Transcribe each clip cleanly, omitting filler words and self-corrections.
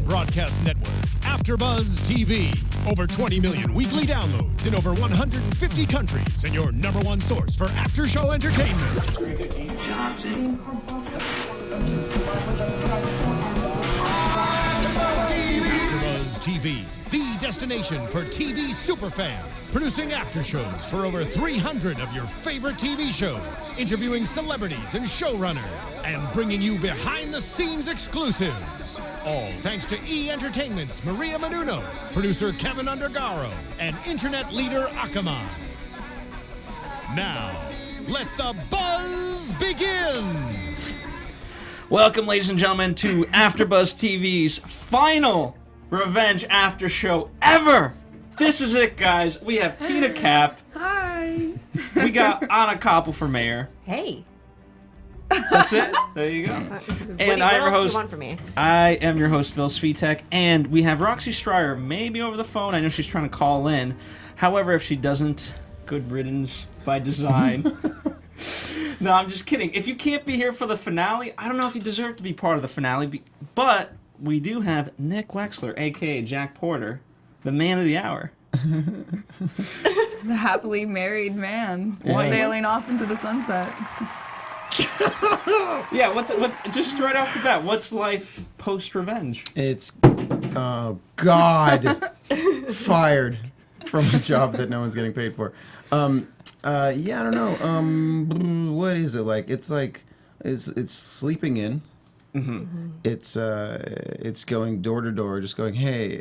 broadcast network, AFTERBUZZ TV. Over 20 million weekly downloads in over 150 countries, and your #1 source for after-show entertainment. AFTERBUZZ TV, the destination for TV superfans, producing after shows for over 300 of your favorite TV shows, interviewing celebrities and showrunners, and bringing you behind-the-scenes exclusives. All thanks to E! Entertainment's Maria Menounos, producer Kevin Undergaro, and internet leader Akamai. Now, let the buzz begin! Welcome, ladies and gentlemen, to AFTERBUZZ TV's final Revenge after show ever. This is it, guys. We have Tina Cap. Hi. We got Anna Koppel for mayor. Hey. That's it. There you go. And I'm your host. You want from me? I am your host, Phil Svitek, and we have Roxy Stryer, maybe over the phone. I know she's trying to call in. However, if she doesn't, good riddance by design. No, I'm just kidding. If you can't be here for the finale, I don't know if you deserve to be part of the finale, but we do have Nick Wechsler, a.k.a. Jack Porter, the man of the hour. The happily married man sailing off into the sunset. Yeah, what's just right off the bat, what's life post-revenge? It's, God, fired from a job that no one's getting paid for. Yeah, I don't know. What is it like? It's sleeping in. Mm-hmm. It's going door to door, just going, hey,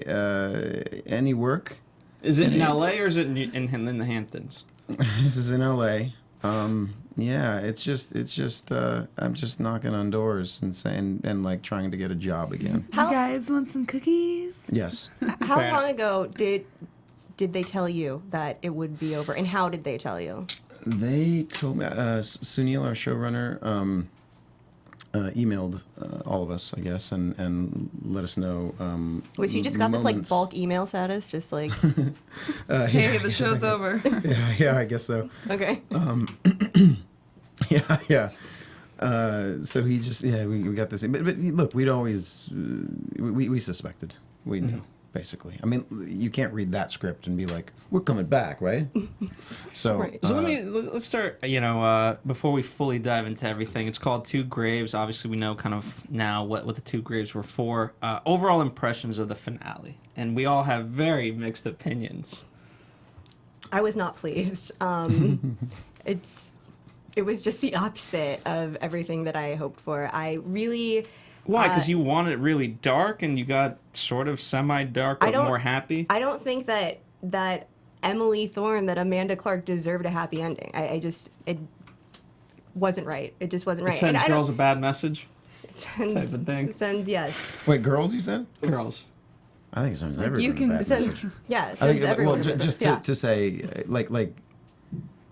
any work? Is it in L.A. or is it in the Hamptons? This is in L.A. Yeah, it's just I'm just knocking on doors and saying and like trying to get a job again. You guys want some cookies? Yes. How long ago did they tell you that it would be over, and how did they tell you? They told me Sunil, our showrunner, emailed all of us, I guess, and let us know. Wait, so you just got this like bulk email status, just like Hey, the show's over. Yeah, I guess so. okay. Yeah. So he just we got this, but look, we'd always we suspected, we knew. Basically, I mean, you can't read that script and be like, "We're coming back," right? So, Right. So let's start. Before we fully dive into everything, it's called Two Graves. Obviously, we know kind of now what the Two Graves were for. Overall impressions of the finale, and we all have very mixed opinions. I was not pleased. It was just the opposite of everything that I hoped for. I really. Why? Because you wanted it really dark, and you got sort of semi-dark, but more happy. I don't think that Emily Thorne, that Amanda Clark deserved a happy ending. It wasn't right. It just wasn't right. It sends girls a bad message. It sends, type of thing. It sends yes. wait, girls, you said? Girls. I think it sends everyone. You can a bad send, message. Yeah, it I sends think, everyone. well, just to say, like.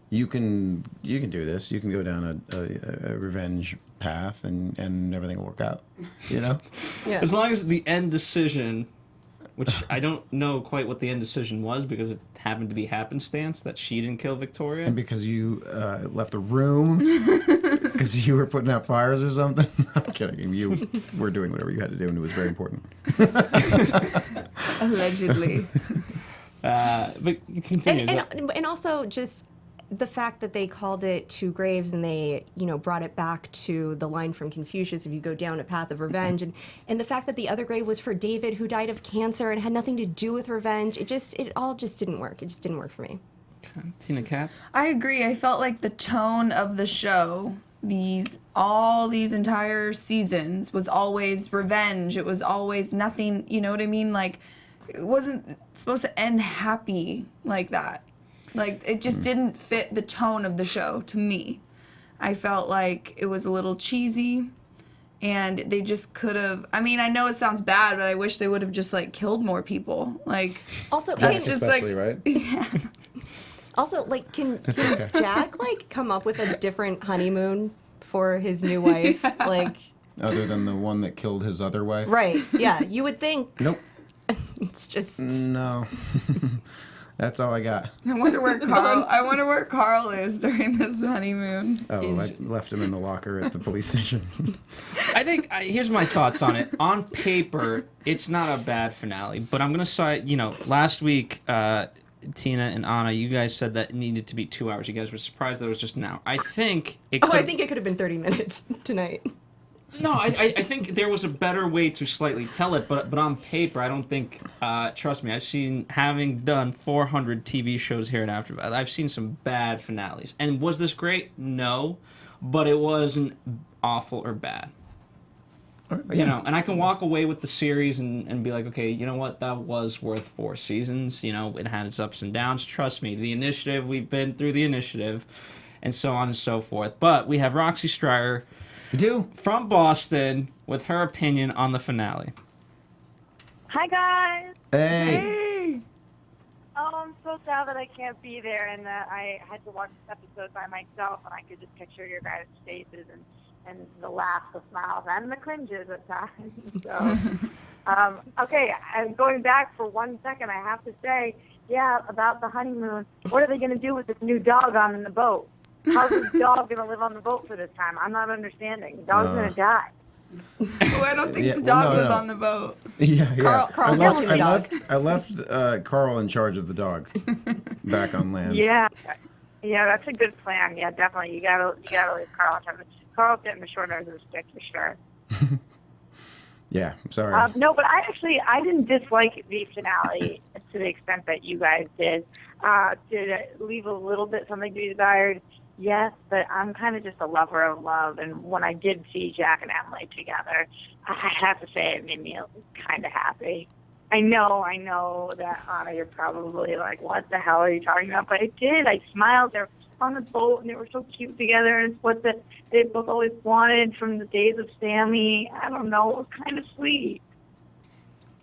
You can do this. You can go down a revenge path, and everything will work out. You know. Yeah. As long as the end decision, which I don't know quite what the end decision was because it happened to be happenstance that she didn't kill Victoria. And because you left the room because you were putting out fires or something. I'm kidding. You were doing whatever you had to do, and it was very important. allegedly. But continue. And also just the fact that they called it Two Graves and they, brought it back to the line from Confucius, if you go down a path of revenge, and the fact that the other grave was for David, who died of cancer and had nothing to do with revenge. It all just didn't work. It just didn't work for me. Okay. Tina Cap. I agree. I felt like the tone of the show, all these entire seasons, was always revenge. It was always nothing, you know what I mean? Like, it wasn't supposed to end happy like that. Like, it just didn't fit the tone of the show to me. I felt like it was a little cheesy, and they just could have. I mean, I know it sounds bad, but I wish they would have just like killed more people. Like, Also, That's just especially like- right. yeah. Also, like, can okay. Jack come up with a different honeymoon for his new wife? Like, Other than the one that killed his other wife. right? Yeah, you would think. Nope. It's just. No. That's all I got. I wonder where Carl is during this honeymoon. Oh, I left him in the locker at the police station. I think here's my thoughts on it. On paper, it's not a bad finale, but I'm gonna say, last week, Tina and Anna, you guys said that it needed to be 2 hours. You guys were surprised that it was just an hour. I think it. I think it could have been 30 minutes tonight. No, I think there was a better way to slightly tell it, but on paper, I don't think. Trust me, having done 400 TV shows here at AfterBuzz, I've seen some bad finales. And was this great? No, but it wasn't awful or bad. Yeah. And I can walk away with the series and be like, okay, you know what, that was worth 4 seasons. It had its ups and downs. Trust me, the initiative, we've been through the initiative, and so on and so forth. But we have Roxy Stryer. We do. From Boston, with her opinion on the finale. Hi, guys. Hey. Oh, I'm so sad that I can't be there and that I had to watch this episode by myself, and I could just picture your guys' faces and the laughs, the smiles, and the cringes at times. So, okay, I'm going back for 1 second. I have to say, about the honeymoon. What are they going to do with this new dog on the boat? How's this dog going to live on the boat for this time? I'm not understanding. The dog's going to die. Oh, I don't think the dog was on the boat. Yeah. Carl's helping the dog. I left Carl in charge of the dog back on land. Yeah, that's a good plan. Yeah, definitely. You gotta leave Carl in charge. Carl's getting the short end of the stick for sure. Yeah, I'm sorry. No, but I didn't dislike the finale to the extent that you guys did. Did it leave a little bit something to be desired? Yes, but I'm kind of just a lover of love, and when I did see Jack and Emily together, I have to say it made me kind of happy. I know that, Anna, you're probably like, what the hell are you talking about? But it did. I smiled. They're on the boat, and they were so cute together, and it's what they both always wanted from the days of Sammy. I don't know. It was kind of sweet.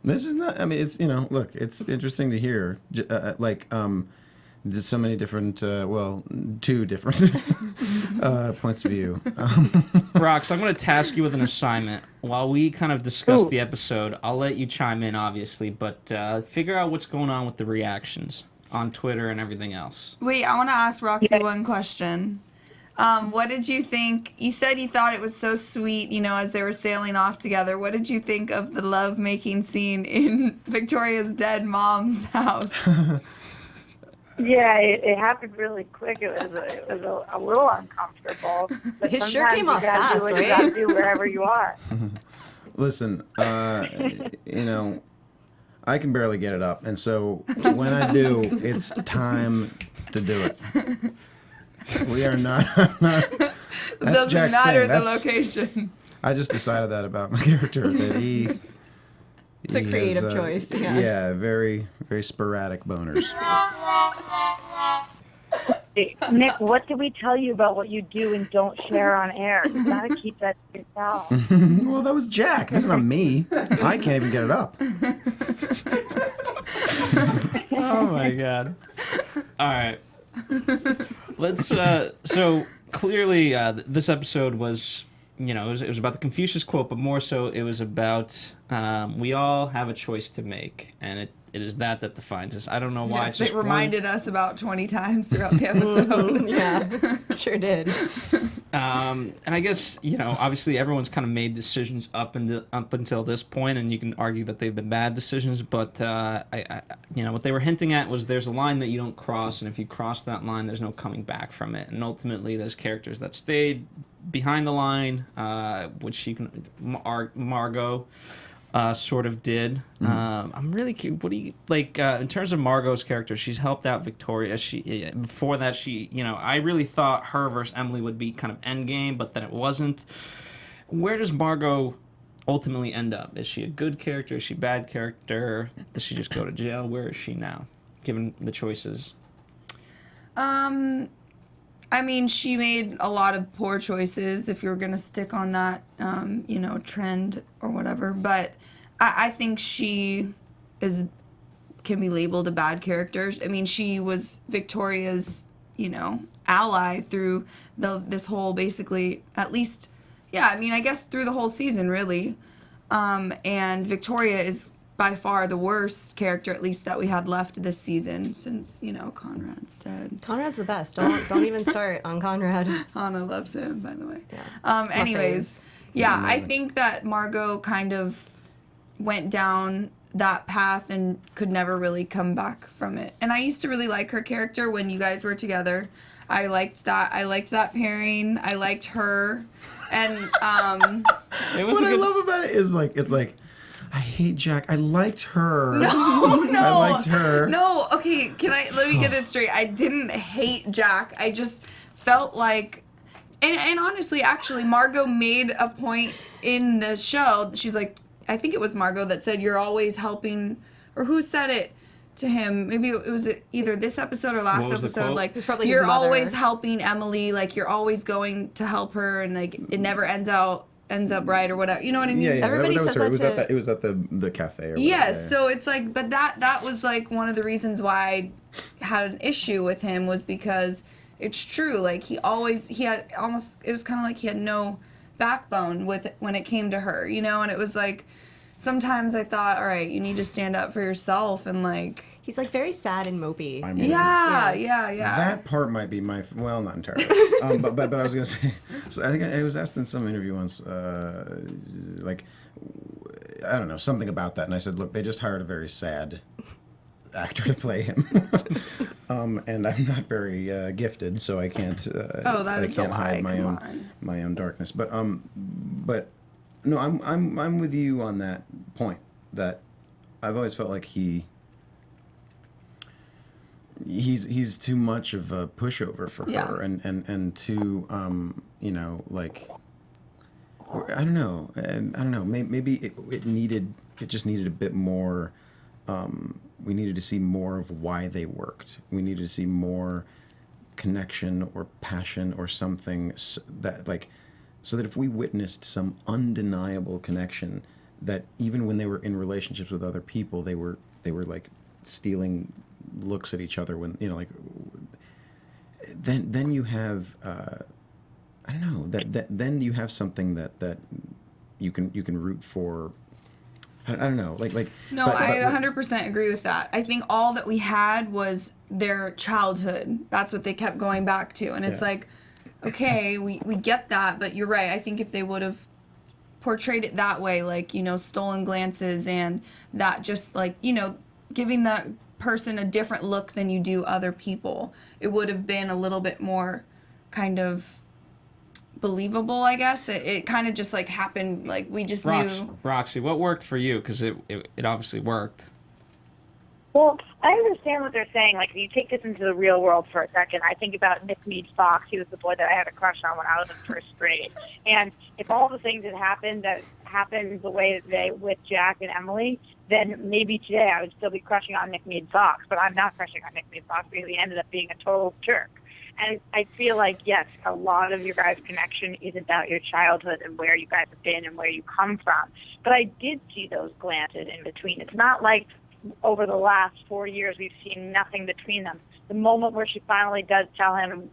This is not, it's, look, it's interesting to hear, there's so many different, 2 different points of view. Rox, I'm going to task you with an assignment. While we kind of discuss the episode, I'll let you chime in, obviously, but figure out what's going on with the reactions on Twitter and everything else. Wait, I want to ask Roxy one question. What did you think? You said you thought it was so sweet, as they were sailing off together. What did you think of the love-making scene in Victoria's dead mom's house? Yeah, it happened really quick. It was a little uncomfortable. But It sure came off fast, do what right? you gotta do wherever you are. Listen, I can barely get it up, and so when I do, it's time to do it. We are not. That's Doesn't Jack's matter thing. the location. I just decided that about my character, that he. It's a creative choice. Yeah. Yeah, very, very sporadic boners. Hey, Nick, what did we tell you about what you do and don't share on air? You gotta keep that to yourself. Well, that was Jack. That's not me. I can't even get it up. Oh my god. All right. Let's so clearly this episode was, it was about the Confucius quote, but more so it was about we all have a choice to make, and it is that defines us. I don't know why. Yes, it reminded us about 20 times throughout the episode. Yeah, sure did. And I guess, obviously everyone's kind of made decisions up until this point, and you can argue that they've been bad decisions, but I what they were hinting at was there's a line that you don't cross, and if you cross that line, there's no coming back from it. And ultimately, there's characters that stayed behind the line, which Margot sort of did. I'm really curious. What do you like in terms of Margot's character? She's helped out Victoria. Before that, I really thought her versus Emily would be kind of endgame, but then it wasn't. Where does Margot ultimately end up? Is she a good character? Is she a bad character? Does she just go to jail? Where is she now, given the choices? She made a lot of poor choices if you're going to stick on that, trend or whatever. But I think she can be labeled a bad character. She was Victoria's, ally through this whole basically, at least, I guess through the whole season, really. And Victoria is by far the worst character, at least that we had left this season, since Conrad's dead. Conrad's the best. Don't even start on Conrad. Anna loves him, by the way. Yeah. Anyways, yeah, I think that Margot kind of went down that path and could never really come back from it. And I used to really like her character when you guys were together. I liked that pairing. I liked her. And It was What a I good. love about it is it's like, I hate Jack. I liked her. no, I liked her. No, okay, let me get it straight. I didn't hate Jack. I just felt like, and honestly, actually, Margot made a point in the show. She's like, I think it was Margot that said, you're always helping, or who said it to him? Maybe it was either this episode or last What was the episode. quote? Like, was probably his you're mother. always helping Emily. Like, you're always going to help her, and like it never ends up right or whatever. You know what I mean? Yeah, Everybody that was says her. that It was at the cafe. Or whatever. Yes, so it's like, but that was like one of the reasons why I had an issue with him, was because it's true. Like it was kind of like he had no backbone when it came to her, and it was like, sometimes I thought, all right, you need to stand up for yourself, and like, He's like very sad and mopey. I mean, yeah. That part might be my not entirely. But I was gonna say, so I think I was asked in some interview once, like, I don't know, something about that, and I said, look, they just hired a very sad actor to play him, and I'm not very gifted, so I can't. I is a can't lie. hide Come on. my own darkness. But no, I'm with you on that point. That I've always felt like he's too much of a pushover for her, and too like, I don't know, maybe it just needed a bit more. We needed to see more of why they worked. We needed to see more connection or passion or something so that if we witnessed some undeniable connection, that even when they were in relationships with other people, they were like stealing looks at each other when then you have I don't know, that then you have something that you can root for. I don't know, like. No, I 100% agree with that. I think all that we had was their childhood. That's what they kept going back to, and it's like, okay, we get that, but you're right. I think if they would have portrayed it that way, like, stolen glances, and that just like, giving that person a different look than you do other people, it would have been a little bit more kind of believable, I guess. It kind of just like happened, like we just knew. Roxy, what worked for you? Because it obviously worked. Well, I understand what they're saying. Like, if you take this into the real world for a second, I think about Nick Fox. He was the boy that I had a crush on when I was in first grade. And if all the things that happened the way that they with Jack and Emily, then maybe today I would still be crushing on Nick Fox. But I'm not crushing on Nick Fox because he ended up being a total jerk. And I feel like, yes, a lot of your guys' connection is about your childhood and where you guys have been and where you come from. But I did see those glances in between. It's not like over the last 4 years we've seen nothing between them. The moment where she finally does tell him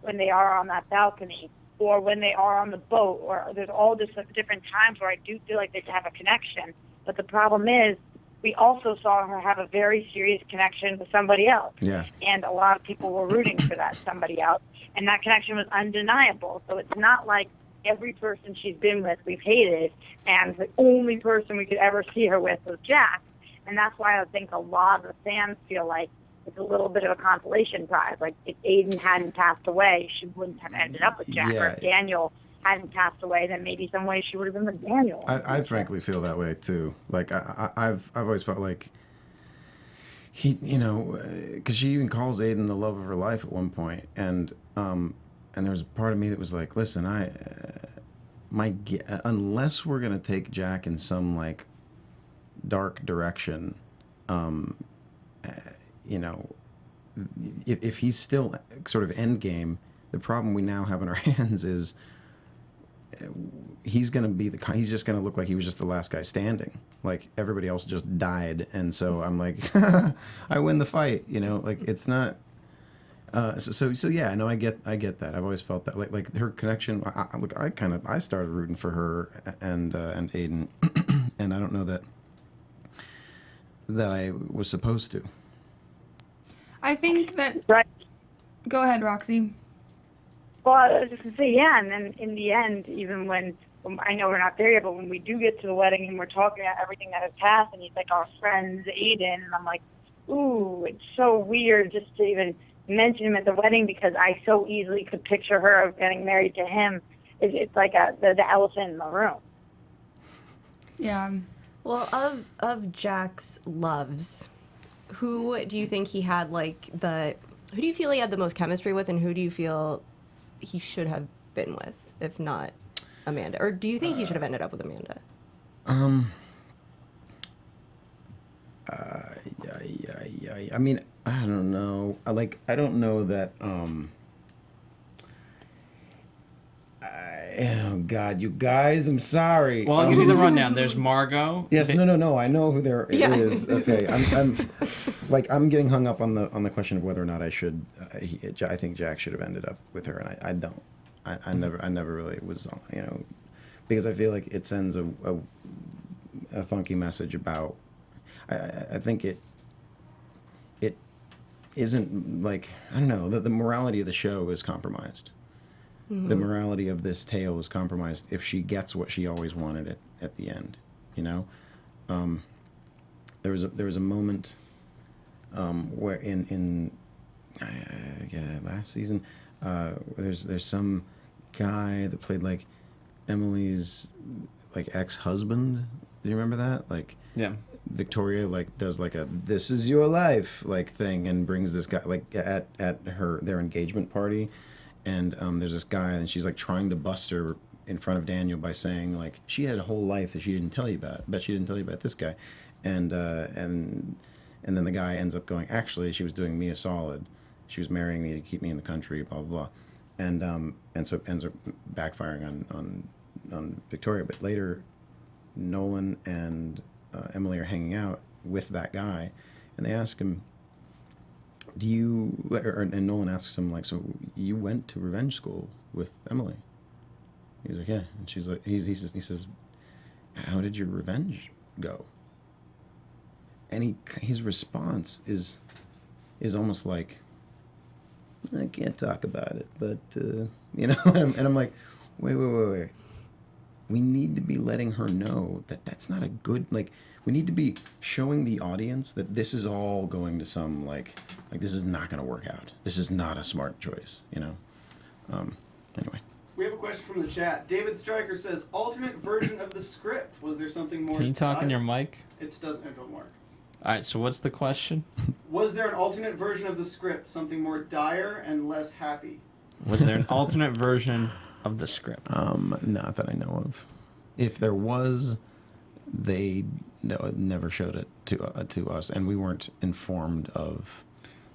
when they are on that balcony, or when they are on the boat, or there's all just different times where I do feel like they have a connection. But the problem is, we also saw her have a very serious connection with somebody else. Yeah. And a lot of people were rooting for that somebody else. And that connection was undeniable. So it's not like every person she's been with we've hated, and the only person we could ever see her with was Jack. And that's why I think a lot of the fans feel like it's a little bit of a consolation prize. Like, if Aiden hadn't passed away, she wouldn't have ended up with Jack. Or if Daniel hadn't passed away, then maybe some way she would have been with Daniel. I frankly feel that way too. Like I've always felt like he, because she even calls Aiden the love of her life at one point, and there was a part of me that was like, listen, unless we're gonna take Jack in some like dark direction, if he's still sort of endgame, the problem we now have in our hands is he's just gonna look like he was just the last guy standing. Like, everybody else just died, and so I'm like, I win the fight. Like, it's not. So yeah, no, I get that. I've always felt that, like her connection. I started rooting for her and Aiden, and I don't know that. I was supposed to. I think that. Right. Go ahead, Roxy. Well, I was just going to say, yeah, and then in the end, even when I know we're not there yet, but when we do get to the wedding and we're talking about everything that has passed, and he's like, our friend's Aiden, and I'm like, ooh, it's so weird just to even mention him at the wedding because I so easily could picture her getting married to him. It's like the elephant in the room. Yeah. Well, of Jack's loves, who do you think he had who do you feel he had the most chemistry with, and who do you feel he should have been with, if not Amanda? Or do you think he should have ended up with Amanda? I mean, I don't know. I don't know that. Oh God, you guys! I'm sorry. Well, I'll give you the rundown. There's Margot. Yes, no. I know who there is. Okay, I'm getting hung up on the question of whether or not I should. I think Jack should have ended up with her, and I don't. I never really was. Because I feel like it sends a funky message about. I think it isn't I don't know. The morality of the show is compromised. Mm-hmm. The morality of this tale is compromised if she gets what she always wanted at the end. There was a moment where in last season there's some guy that played Emily's ex-husband. Do you remember that? Yeah. Victoria does a "this is your life" thing and brings this guy at their engagement party. And there's this guy, and she's trying to bust her in front of Daniel by saying she had a whole life that she didn't tell you about. Bet she didn't tell you about this guy, and then the guy ends up going, actually, she was doing me a solid. She was marrying me to keep me in the country, blah blah blah, and so it ends up backfiring on Victoria. But later, Nolan and Emily are hanging out with that guy, and they ask him, and Nolan asks him so you went to revenge school with Emily? He's like, yeah. And she's like, he says, how did your revenge go? And his response is almost like, I can't talk about it, but and I'm like, wait. We need to be letting her know that that's not a good, we need to be showing the audience that this is all going to some, this is not going to work out. This is not a smart choice, Anyway. We have a question from the chat. David Stryker says, alternate version of the script. Was there something more... Can you talk in your mic? It don't work. All right, so what's the question? Was there an alternate version of the script, something more dire and less happy? Was there an alternate version of the script? Not that I know of. If there was, they never showed it to us, and we weren't informed of.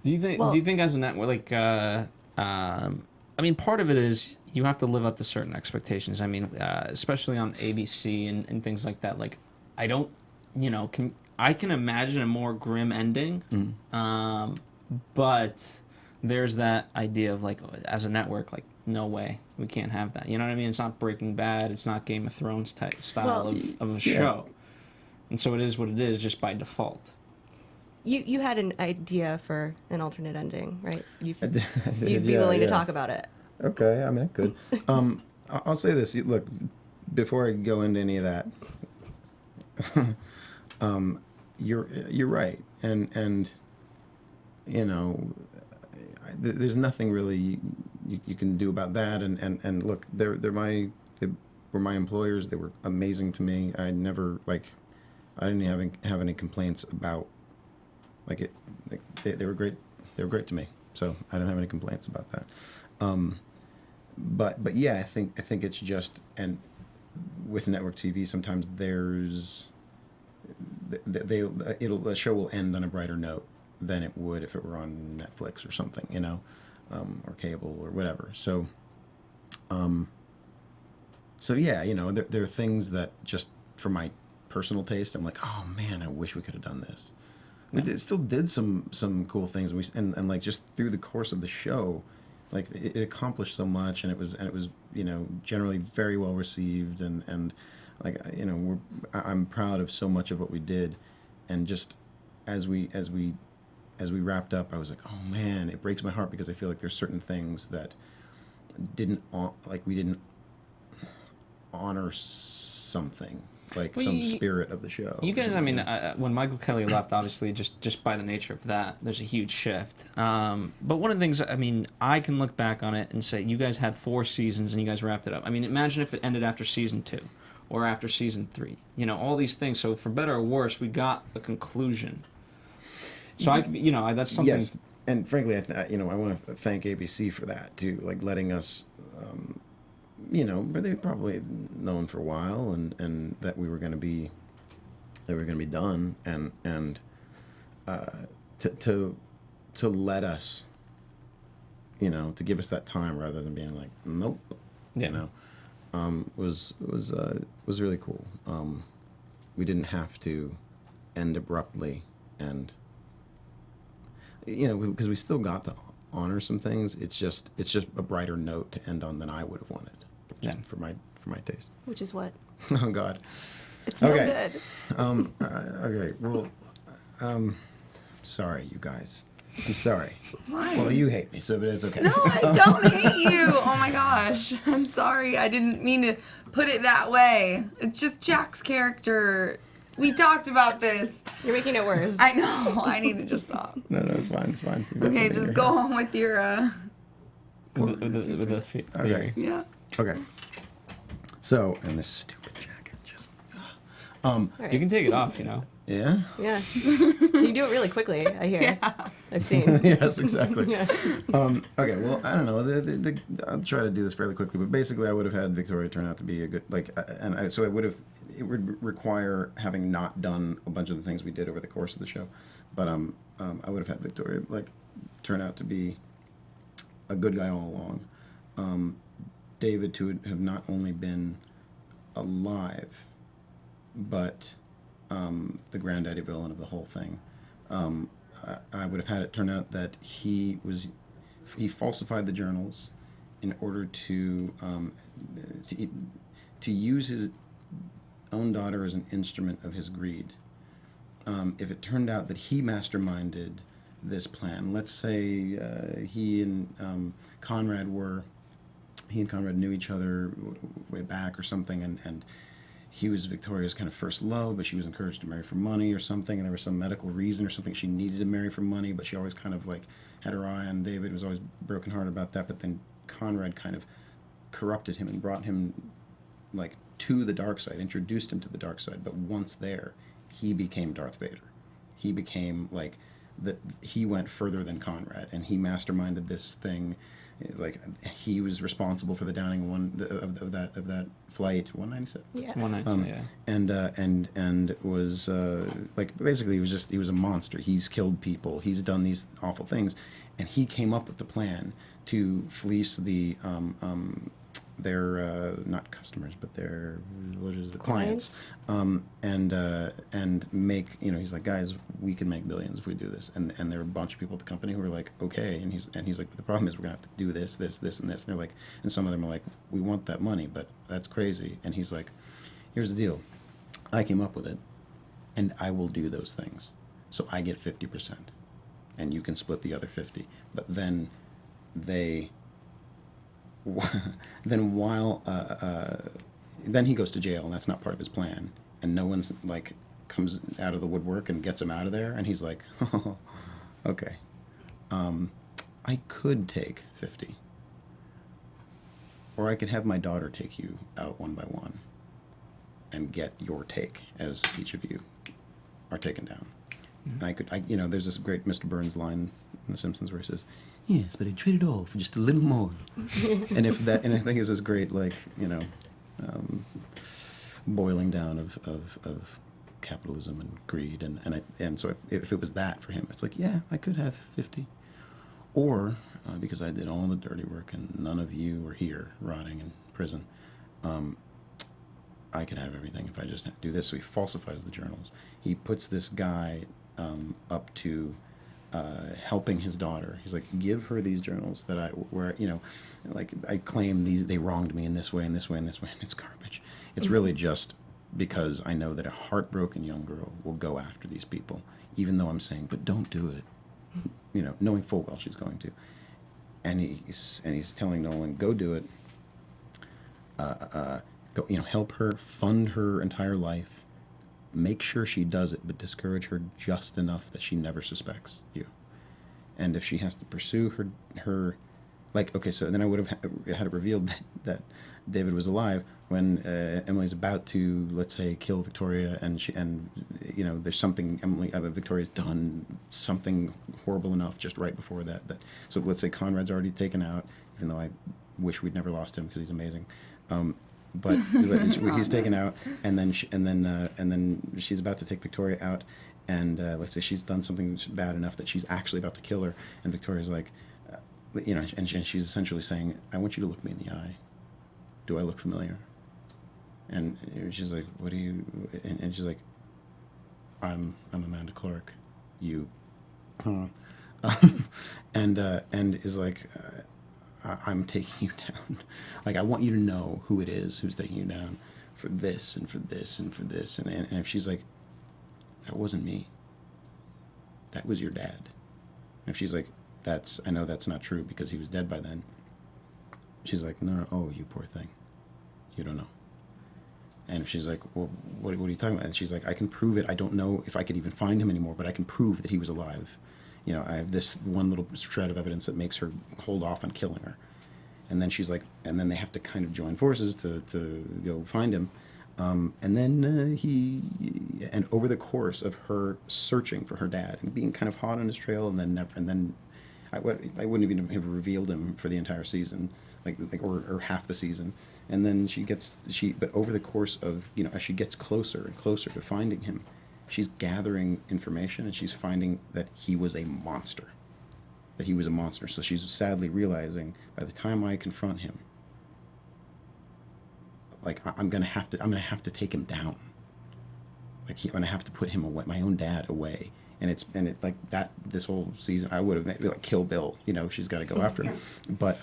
Do you think as a network, part of it is you have to live up to certain expectations. Especially on ABC and things like that. I can imagine a more grim ending, but there's that idea of as a network, no way, we can't have that. You know what I mean? It's not Breaking Bad, it's not Game of Thrones type style of a show, and so it is what it is just by default. You had an idea for an alternate ending, right? You'd be willing to talk about it. Okay, I could. I'll say this. Look, before I go into any of that, you're right, and there's nothing really you can do about that. And look, they were my employers. They were amazing to me. I never I didn't have any complaints about they were great. They were great to me. So I don't have any complaints about that. But yeah, I think it's just, and with network TV, sometimes the show will end on a brighter note than it would if it were on Netflix or something, or cable or whatever. So yeah, there are things that just for my personal taste, I'm like, oh man, I wish we could have done this. We still did some cool things, and just through the course of the show, it accomplished so much, and it was generally very well received, and I'm proud of so much of what we did, and just as we wrapped up, I was like, oh man, it breaks my heart because I feel like there's certain things that we didn't honor something, like some spirit of the show. You guys, I mean, when Michael Kelly left, obviously, just by the nature of that, there's a huge shift. But one of the things, I mean, I can look back on it and say, you guys had 4 seasons and you guys wrapped it up. I mean, imagine if it ended after season 2 or after season 3. You know, all these things. So for better or worse, we got a conclusion. So that's something. Yes, and frankly, I want to thank ABC for that too, like letting us. But they've probably known for a while, and that we were going to be done, and to let us, to give us that time rather than being like, nope, was really cool. We didn't have to end abruptly, and because we still got to honor some things. It's just a brighter note to end on than I would have wanted. For my taste. Which is what? Oh God. It's so good. Okay. Well, sorry, you guys. I'm sorry. Why? Well, you hate me, so but it's okay. No, I don't hate you. Oh my gosh. I'm sorry. I didn't mean to put it that way. It's just Jack's character. We talked about this. You're making it worse. I know. I need to just stop. No, it's fine. It's fine. Okay, just go on with your With the theory. Okay. yeah. Okay. So, and this stupid jacket just. You can take it off, Yeah. Yeah. You do it really quickly, I hear. Yeah. I've seen. Yes, exactly. Yeah. Okay, well, I don't know. I'll try to do this fairly quickly, but basically, I would have had Victoria turn out to be a good so it would require having not done a bunch of the things we did over the course of the show, but I would have had Victoria turn out to be a good guy all along. David to have not only been alive, but the granddaddy villain of the whole thing. I would have had it turn out that he falsified the journals in order to use his own daughter as an instrument of his greed. If it turned out that he masterminded this plan, let's say he and Conrad knew each other way back or something, and he was Victoria's kind of first love, but she was encouraged to marry for money or something, and there was some medical reason or something she needed to marry for money, but she always kind of like had her eye on David, was always brokenhearted about that, but then Conrad kind of corrupted him and brought him like to the dark side, introduced him to the dark side, but once there, he became Darth Vader. He became like he went further than Conrad, and he masterminded this thing. Like he was responsible for the downing of that flight 197. Yeah. 197, yeah. And was like basically he was a monster. He's killed people. He's done these awful things, and he came up with the plan to fleece their not customers, but their clients, and make he's like, guys, we can make billions if we do this, and there were a bunch of people at the company who were like, okay, and he's like, but the problem is we're gonna have to do this, and this, and they're like, and some of them are like, we want that money, but that's crazy, and he's like, here's the deal, I came up with it, and I will do those things, so I get 50%, and you can split the other 50, but then then he goes to jail, and that's not part of his plan, and no one's like comes out of the woodwork and gets him out of there, and he's like, oh, okay, I could take 50, or I could have my daughter take you out one by one and get your take as each of you are taken down. Mm-hmm. And there's this great Mr. Burns line in The Simpsons where he says, yes, but I'd trade it all for just a little more. and I think it's this great, boiling down of capitalism and greed, and so if it was that for him, it's like, yeah, I could have 50, or because I did all the dirty work and none of you were here rotting in prison, I could have everything if I just do this. So he falsifies the journals. He puts this guy up to helping his daughter. He's like, give her these journals that I claim they wronged me in this way and this way and this way, and it's garbage. It's really just because I know that a heartbroken young girl will go after these people, even though I'm saying, but don't do it, you know, knowing full well she's going to. And he's telling Nolan, go do it. Go, you know, help her, fund her entire life, make sure she does it, but discourage her just enough that she never suspects you. And if she has to pursue her, like, okay, so then I would have had it revealed that David was alive when Emily's about to, let's say, kill Victoria, and you know, there's something Victoria's done something horrible enough just right before that. So let's say Conrad's already taken out, even though I wish we'd never lost him because he's amazing. But he's taken out, and then she's about to take Victoria out, and let's say she's done something bad enough that she's actually about to kill her, and Victoria's like, you know, and she's essentially saying, I want you to look me in the eye. Do I look familiar? And she's like, what do you? And she's like, I'm Amanda Clark. You, and is like, I'm taking you down. Like, I want you to know who it is who's taking you down for this and for this and for this. And if she's like, that wasn't me. That was your dad. And if she's like, I know that's not true because he was dead by then. She's like, no, oh, you poor thing. You don't know. And she's like, well, what are you talking about? And she's like, I can prove it. I don't know if I could even find him anymore, but I can prove that he was alive. You know, I have this one little shred of evidence that makes her hold off on killing her. And then she's like, and then they have to kind of join forces to go find him. And then and over the course of her searching for her dad and being kind of hot on his trail, and then I wouldn't even have revealed him for the entire season, or half the season. And then but over the course of, you know, as she gets closer and closer to finding him, she's gathering information, and she's finding that he was a monster. So she's sadly realizing, by the time I confront him, like, I'm gonna have to take him down. Like, I'm gonna have to put him away, my own dad away. And it like that. This whole season, I would have made, like, Kill Bill. You know, she's got to go after him. But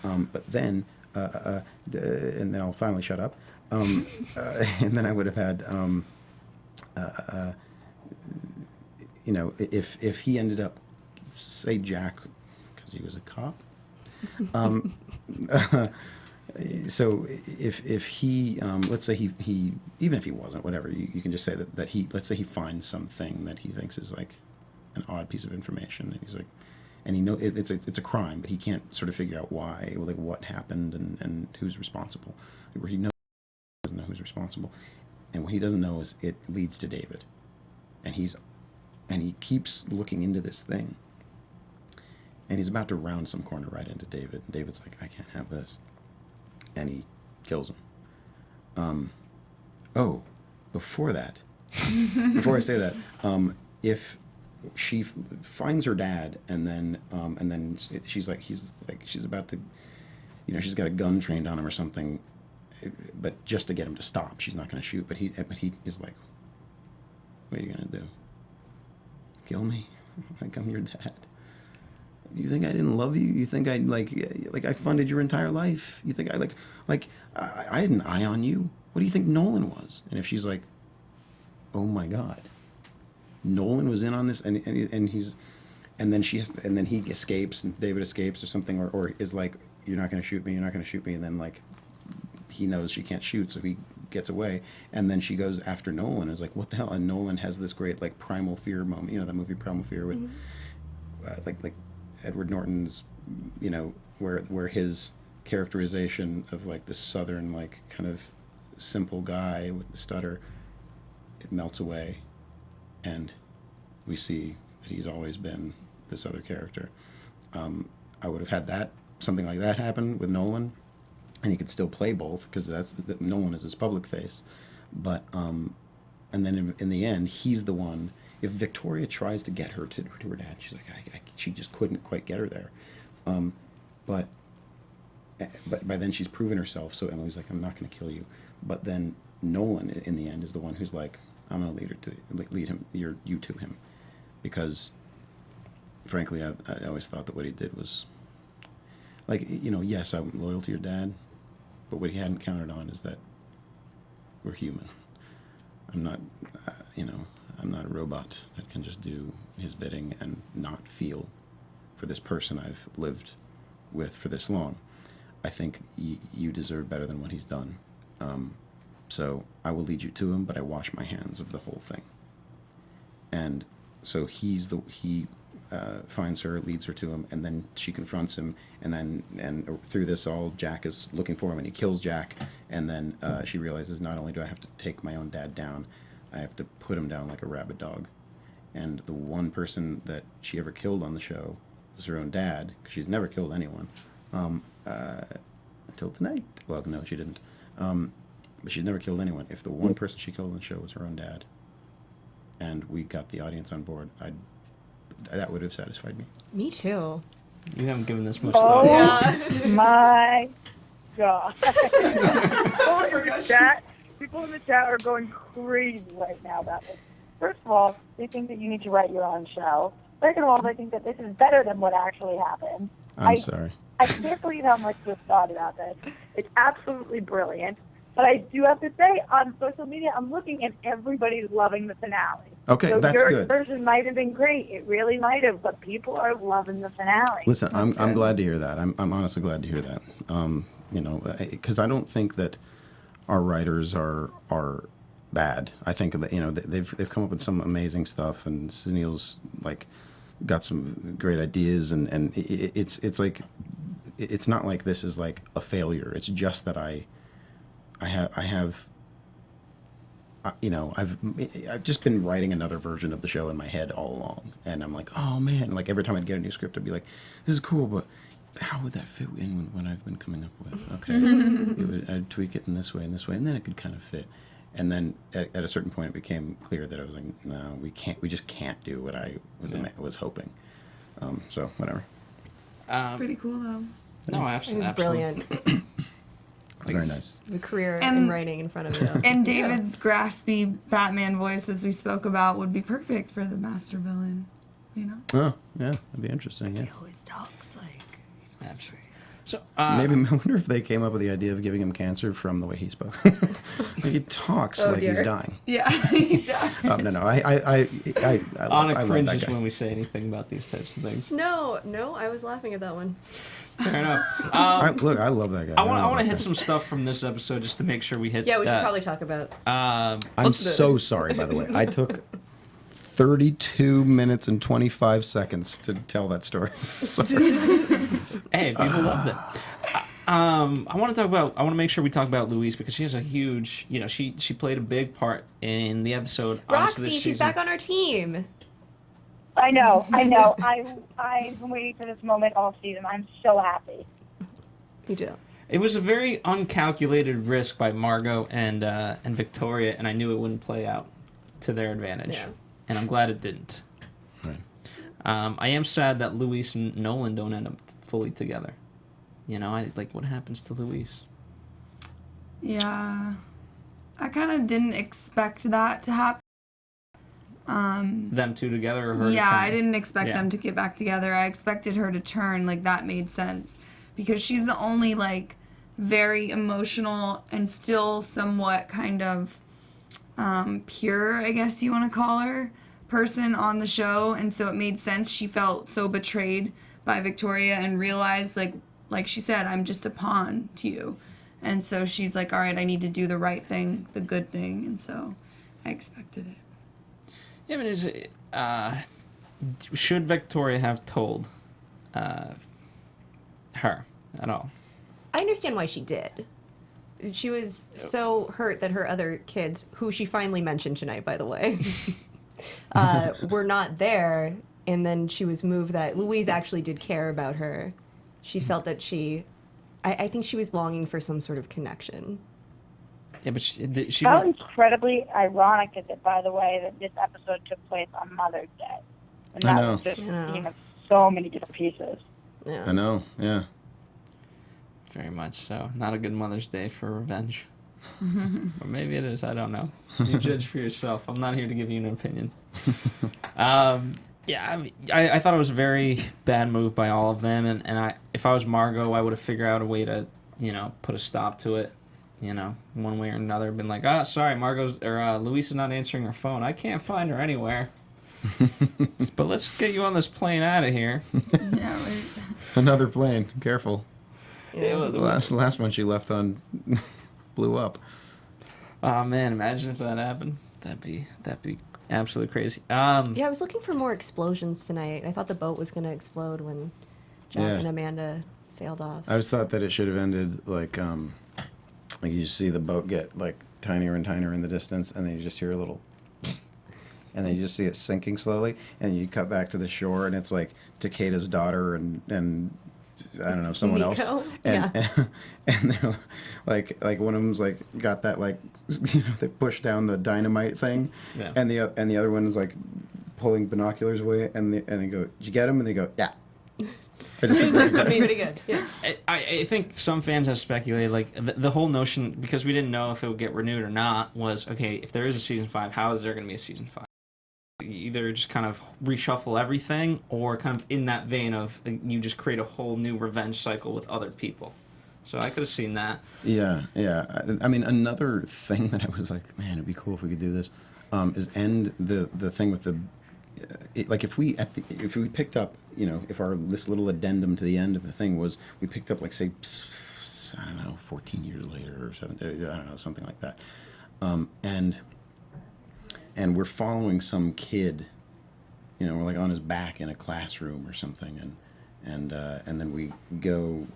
then, and then I'll finally shut up. And then I would have had, you know, if he ended up, say, Jack, because he was a cop. So if he, let's say he even if he wasn't, whatever, you can just say that he, let's say he finds something that he thinks is like an odd piece of information, and he's like, and he know it's a crime, but he can't sort of figure out why, or like what happened and who's responsible. Where he knows, he doesn't know who's responsible, and what he doesn't know is it leads to David, and he keeps looking into this thing, and he's about to round some corner right into David, and David's like, I can't have this. And he kills him. Oh, before that, before I say that, if she finds her dad, and then she's about to, you know, she's got a gun trained on him or something, but just to get him to stop, she's not going to shoot. But he is like, what are you going to do? Kill me? Like, I'm your dad. You think I didn't love you? You think I like I funded your entire life? You think I had an eye on you? What do you think Nolan was? And if she's like, oh my God, Nolan was in on this, and then he escapes, and David escapes or something, or is like, you're not going to shoot me, and then, like, he knows she can't shoot, so he gets away, and then she goes after Nolan and is like, what the hell? And Nolan has this great, like, primal fear moment, you know, that movie Primal Fear with like Edward Norton's, you know, where his characterization of, like, the southern, like, kind of simple guy with the stutter, it melts away, and we see that he's always been this other character. I would have had something like that happen with Nolan, and he could still play both, because Nolan is his public face, but and then in the end, he's the one. If Victoria tries to get her to her dad, she's like, she just couldn't quite get her there. But by then she's proven herself, so Emily's like, I'm not going to kill you. But then Nolan, in the end, is the one who's like, I'm going to lead you to him. Because, frankly, I always thought that what he did was, like, you know, yes, I'm loyal to your dad, but what he hadn't counted on is that we're human. I'm not a robot that can just do his bidding and not feel for this person I've lived with for this long. I think you deserve better than what he's done. So I will lead you to him, but I wash my hands of the whole thing. And so he finds her, leads her to him, and then she confronts him, and through this all, Jack is looking for him, and he kills Jack, and then she realizes not only do I have to take my own dad down, I have to put him down like a rabid dog. And the one person that she ever killed on the show was her own dad, because she's never killed anyone until tonight. Well, no, she didn't. But she's never killed anyone. If the one person she killed on the show was her own dad, and we got the audience on board, that would have satisfied me. Me too. You haven't given this much thought. Oh my God. People in the chat are going crazy right now about this. First of all, they think that you need to write your own show. Second of all, they think that this is better than what actually happened. I'm sorry. I can't believe how much was thought about this. It's absolutely brilliant. But I do have to say, on social media, I'm looking and everybody's loving the finale. Okay, so that's your good. version might have been great. It really might have, but people are loving the finale. Listen, I'm glad to hear that. I'm honestly glad to hear that. Because I don't think that our writers are bad. I think that they've come up with some amazing stuff, and Sunil's got some great ideas, and it's like it's not like this is like a failure. It's just that I've just been writing another version of the show in my head all along, and I'm like, oh man, like every time I'd get a new script, I'd be like, this is cool, but how would that fit in with what I've been coming up with? Okay, I'd tweak it in this way, and then it could kind of fit. And then at a certain point, it became clear that I was like, no, we just can't do what I was hoping. So whatever. It's pretty cool though. No, absolutely. It's brilliant. Very nice. The career in writing in front of you. And David's graspy Batman voice, as we spoke about, would be perfect for the master villain. You know? Oh, yeah, that'd be interesting. Yeah. He always talks like he's whispering. So maybe I wonder if they came up with the idea of giving him cancer from the way he spoke. Like he talks like he's dying. Yeah, he does. No. I Anna love cringes that guy. when we say anything about these types of things. No, I was laughing at that one. Fair enough. I love that guy. I want to hit some stuff from this episode just to make sure we hit. Yeah, we should probably talk about. I'm so sorry, by the way. I took 32 minutes and 25 seconds to tell that story. Hey, people loved it. I want to make sure we talk about Louise because she has a huge, she played a big part in the episode. Roxy, she's back on our team. I know. I've been waiting for this moment all season. I'm so happy. Me too. It was a very uncalculated risk by Margot and Victoria, and I knew it wouldn't play out to their advantage. Yeah. And I'm glad it didn't. Right. I am sad that Louise and Nolan don't end up fully together. What happens to Louise? Yeah. I kind of didn't expect that to happen. Them two together or her? Yeah, to turn? I didn't expect them to get back together. I expected her to turn, that made sense. Because she's the only, very emotional and still somewhat kind of pure, I guess you want to call her, person on the show. And so it made sense. She felt so betrayed by Victoria and realized, like she said, I'm just a pawn to you. And so she's like, all right, I need to do the right thing, the good thing. And so I expected it. Yeah, should Victoria have told her at all? I understand why she did. She was so hurt that her other kids, who she finally mentioned tonight, by the way, were not there. And then she was moved that Louise actually did care about her. She felt that I think she was longing for some sort of connection. Yeah, but she How incredibly ironic is it, by the way, that this episode took place on Mother's Day? And that I know. was just, so many different pieces. Yeah. I know, yeah. Very much so. Not a good Mother's Day for revenge. Or maybe it is. I don't know. You judge for yourself. I'm not here to give you an opinion. Yeah, I thought it was a very bad move by all of them. And if I was Margot, I would have figured out a way to, put a stop to it. one way or another, been like, "Ah, sorry, Margot's or Luisa's not answering her phone. I can't find her anywhere." But let's get you on this plane out of here. Yeah, Another plane. Careful. Yeah. The last one she left on blew up. Oh man, imagine if that happened. That'd be absolutely crazy. Yeah, I was looking for more explosions tonight. I thought the boat was going to explode when Jack and Amanda sailed off. I always thought that it should have ended like you just see the boat get like tinier and tinier in the distance, and then you just hear a little, and then you just see it sinking slowly, and you cut back to the shore, and it's like Takeda's daughter and I don't know, someone else, and they're like one of them's like got that like they push down the dynamite thing, and the other one is like pulling binoculars away, and they go, "Did you get him?" And they go, "Yeah." That's pretty good. Yeah. I think some fans have speculated, like, the whole notion, because we didn't know if it would get renewed or not, was, okay, if there is a season 5, how is there going to be a season 5? Either just kind of reshuffle everything, or kind of in that vein of you just create a whole new revenge cycle with other people. So I could have seen that. Yeah. I mean, another thing that I was like, man, it'd be cool if we could do this, is end the thing with the, like if we picked up, if this little addendum to the end of the thing was, we picked up like, say, I don't know, 14 years later or 17, I don't know, something like that, and we're following some kid, we're like on his back in a classroom or something, and then we go,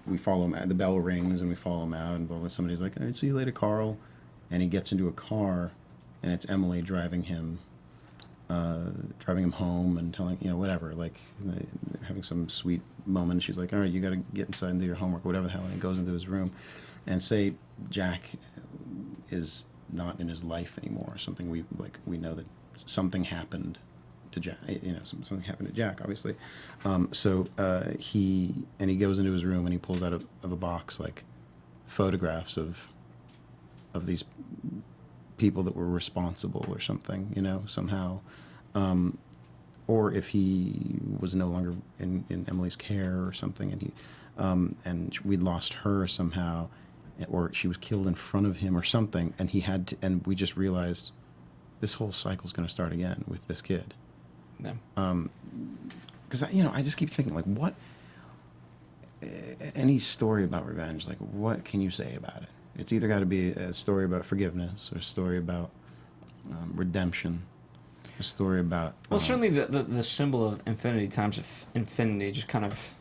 we follow him. The bell rings and we follow him out, and somebody's like, "All right, see you later, Carl," and he gets into a car, and it's Emily driving him home and telling, whatever, like having some sweet moment. She's like, "All right, you got to get inside and do your homework," whatever the hell, and he goes into his room, and say Jack is not in his life anymore. Something we know that something happened to Jack. Something happened to Jack, obviously. So he goes into his room and he pulls out of a box like photographs of these people that were responsible or something, somehow. Or if he was no longer in Emily's care or something, and we'd lost her somehow, or she was killed in front of him or something, and he had to, and we just realized this whole cycle's going to start again with this kid. Yeah. Because I just keep thinking, like, what, any story about revenge, like, what can you say about it? It's either got to be a story about forgiveness, or a story about redemption, a story about... Well, certainly the symbol of infinity times infinity just kind of,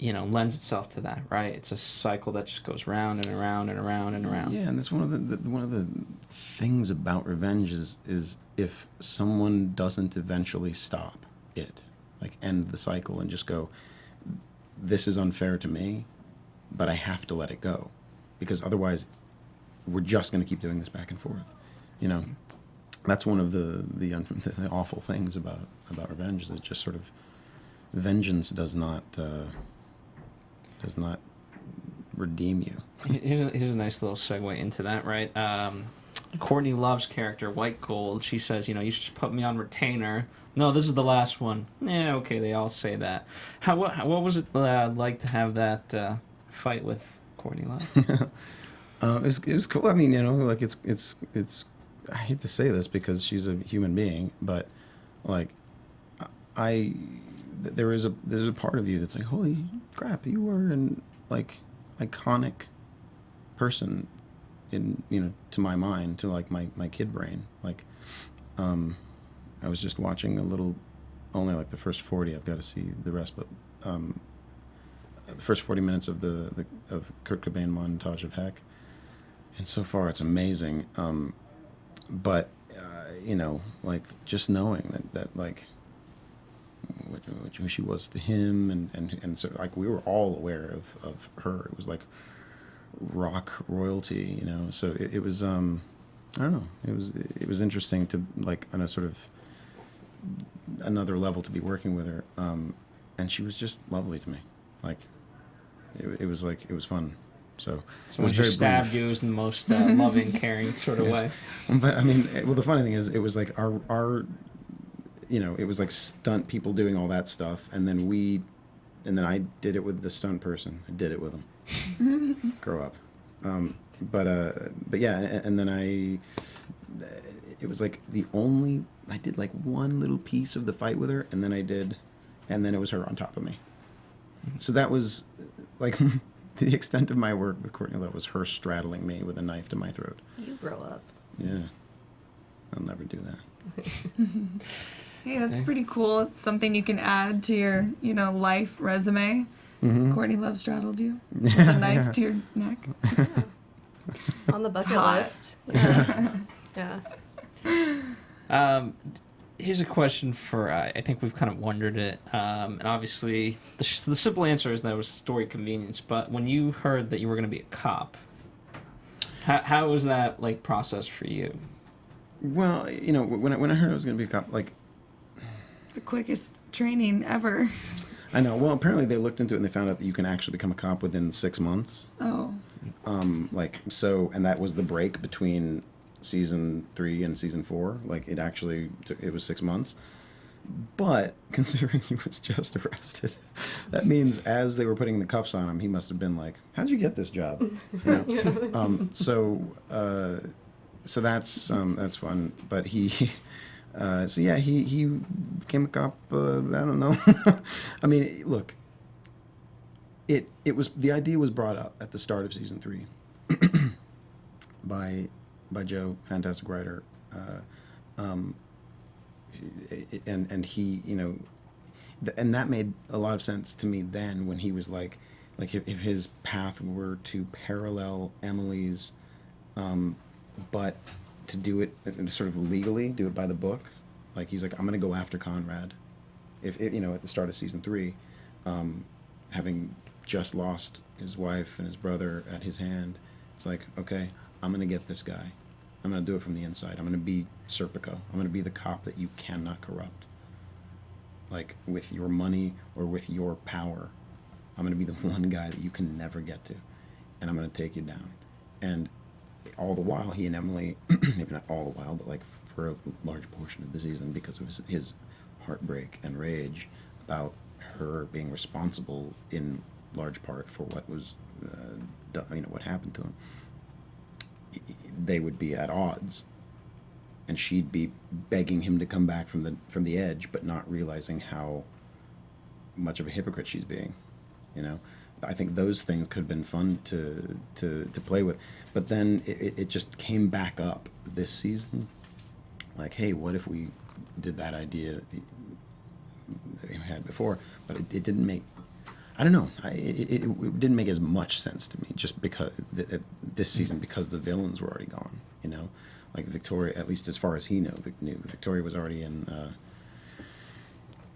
lends itself to that, right? It's a cycle that just goes round and around and around and around. Yeah, and that's one of the things about revenge is if someone doesn't eventually stop it, like end the cycle and just go, this is unfair to me, but I have to let it go, because otherwise we're just going to keep doing this back and forth. That's one of the awful things about revenge, is that just sort of vengeance does not redeem you. Here's a nice little segue into that, right? Courtney Love's character, White Gold, she says, you should put me on retainer. No, this is the last one. Yeah, okay, they all say that. What was it like to have that fight with Courtney Love? It was cool. I mean, like it's. I hate to say this because she's a human being, but like, there's a part of you that's like, holy crap, you were an like iconic person in to my mind, to like my kid brain. Like, I was just watching only like the first 40. I've got to see the rest, but the first 40 minutes of the Kurt Cobain montage of Heck, and so far it's amazing. But like just knowing that like who she was to him, and so like we were all aware of her. It was like rock royalty, So it was I don't know. It was interesting to like on a sort of another level to be working with her, and she was just lovely to me. Like it was fun. So when she stabbed you, it was in the most loving, caring sort of way. But I mean, the funny thing is, it was like our it was like stunt people doing all that stuff, and then we then I did it with the stunt person. I did it with him. Grow up. But yeah, and then it was like I did like one little piece of the fight with her, and then it was her on top of me. So that was like the extent of my work with Courtney Love was her straddling me with a knife to my throat. You grow up. Yeah. I'll never do that. Hey, that's pretty cool. It's something you can add to your, life resume. Courtney Love straddled you with a knife to your neck. On the bucket hot. list. Yeah. Here's a question for, I think we've kind of wondered it, and obviously the simple answer is that it was story convenience, but when you heard that you were going to be a cop, how was that, like, process for you? Well, when I heard I was going to be a cop, like... The quickest training ever. I know. Well, apparently they looked into it and they found out that you can actually become a cop within 6 months. Oh. And that was the break between season 3 and season 4. Like, it was 6 months. But considering he was just arrested, that means as they were putting the cuffs on him, he must have been like, "How'd you get this job?" So that's fun. But he became a cop. I don't know. I mean, look. It was, the idea was brought up at the start of season 3 by Joe, fantastic writer, and he, and that made a lot of sense to me then when he was like if his path were to parallel Emily's, but to do it sort of legally, do it by the book, like he's like, I'm gonna go after Conrad, if at the start of season 3, having just lost his wife and his brother at his hand, it's like, okay, I'm gonna get this guy. I'm gonna do it from the inside. I'm gonna be Serpico. I'm gonna be the cop that you cannot corrupt, like with your money or with your power. I'm gonna be the one guy that you can never get to, and I'm gonna take you down. And all the while, he and Emily, maybe not all the while, but like for a large portion of the season, because of his heartbreak and rage about her being responsible in large part for what was, what happened to him, they would be at odds, and she'd be begging him to come back from the edge, but not realizing how much of a hypocrite she's being. I think those things could have been fun to play with, but then it just came back up this season. Like, hey, what if we did that idea that we had before? But it didn't make. I don't know. It didn't make as much sense to me just because this season, because the villains were already gone. Like Victoria, at least as far as he knew, Victoria was already in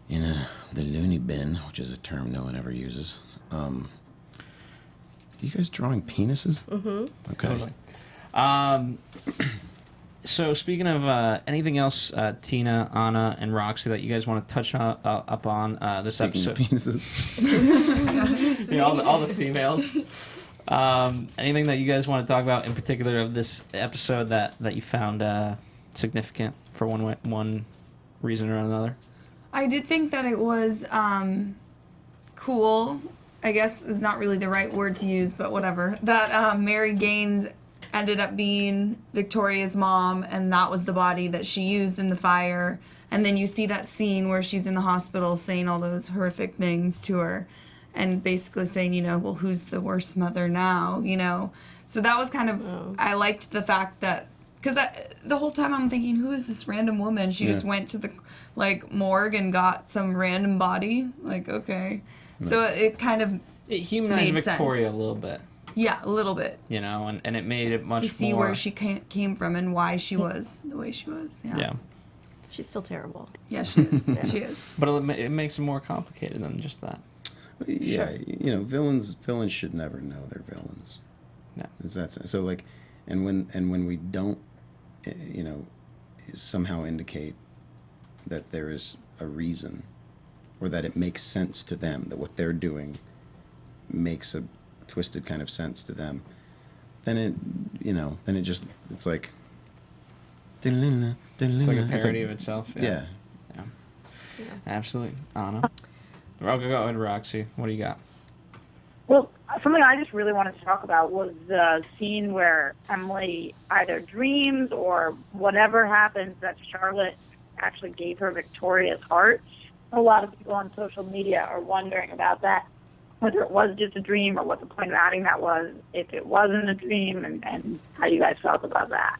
the loony bin, which is a term no one ever uses. Are you guys drawing penises? Mm-hmm. Okay. Totally. So speaking of anything else, Tina, Anna, and Roxy, that you guys want to touch up on this Speaking episode? of penises. all the females. Anything that you guys want to talk about in particular of this episode that you found significant for one reason or another? I did think that it was cool, I guess is not really the right word to use, but whatever, that Mary Gaines ended up being Victoria's mom, and that was the body that she used in the fire. And then you see that scene where she's in the hospital saying all those horrific things to her and basically saying, well, who's the worst mother now, So that was kind of, I liked the fact that, because the whole time I'm thinking, who is this random woman? She just went to the, morgue and got some random body. Like, okay. No. So it kind of it humanized made Victoria sense. A little bit. Yeah, a little bit. And it made it much more... To see where she came from and why she was the way she was. Yeah. She's still terrible. Yeah, she is. She is. But it makes it more complicated than just that. Yeah, sure. Villains should never know they're villains. Yeah. So and when we don't, somehow indicate that there is a reason, or that it makes sense to them, that what they're doing makes a twisted kind of sense to them, then it's like it's like a parody of itself. Yeah. Absolutely. Anna? I'll go ahead, Roxy. What do you got? Well, something I just really wanted to talk about was the scene where Emily either dreams or whatever happens that Charlotte actually gave her Victoria's heart. A lot of people on social media are wondering about that, whether it was just a dream or what the point of adding that was, if it wasn't a dream, and how you guys felt about that.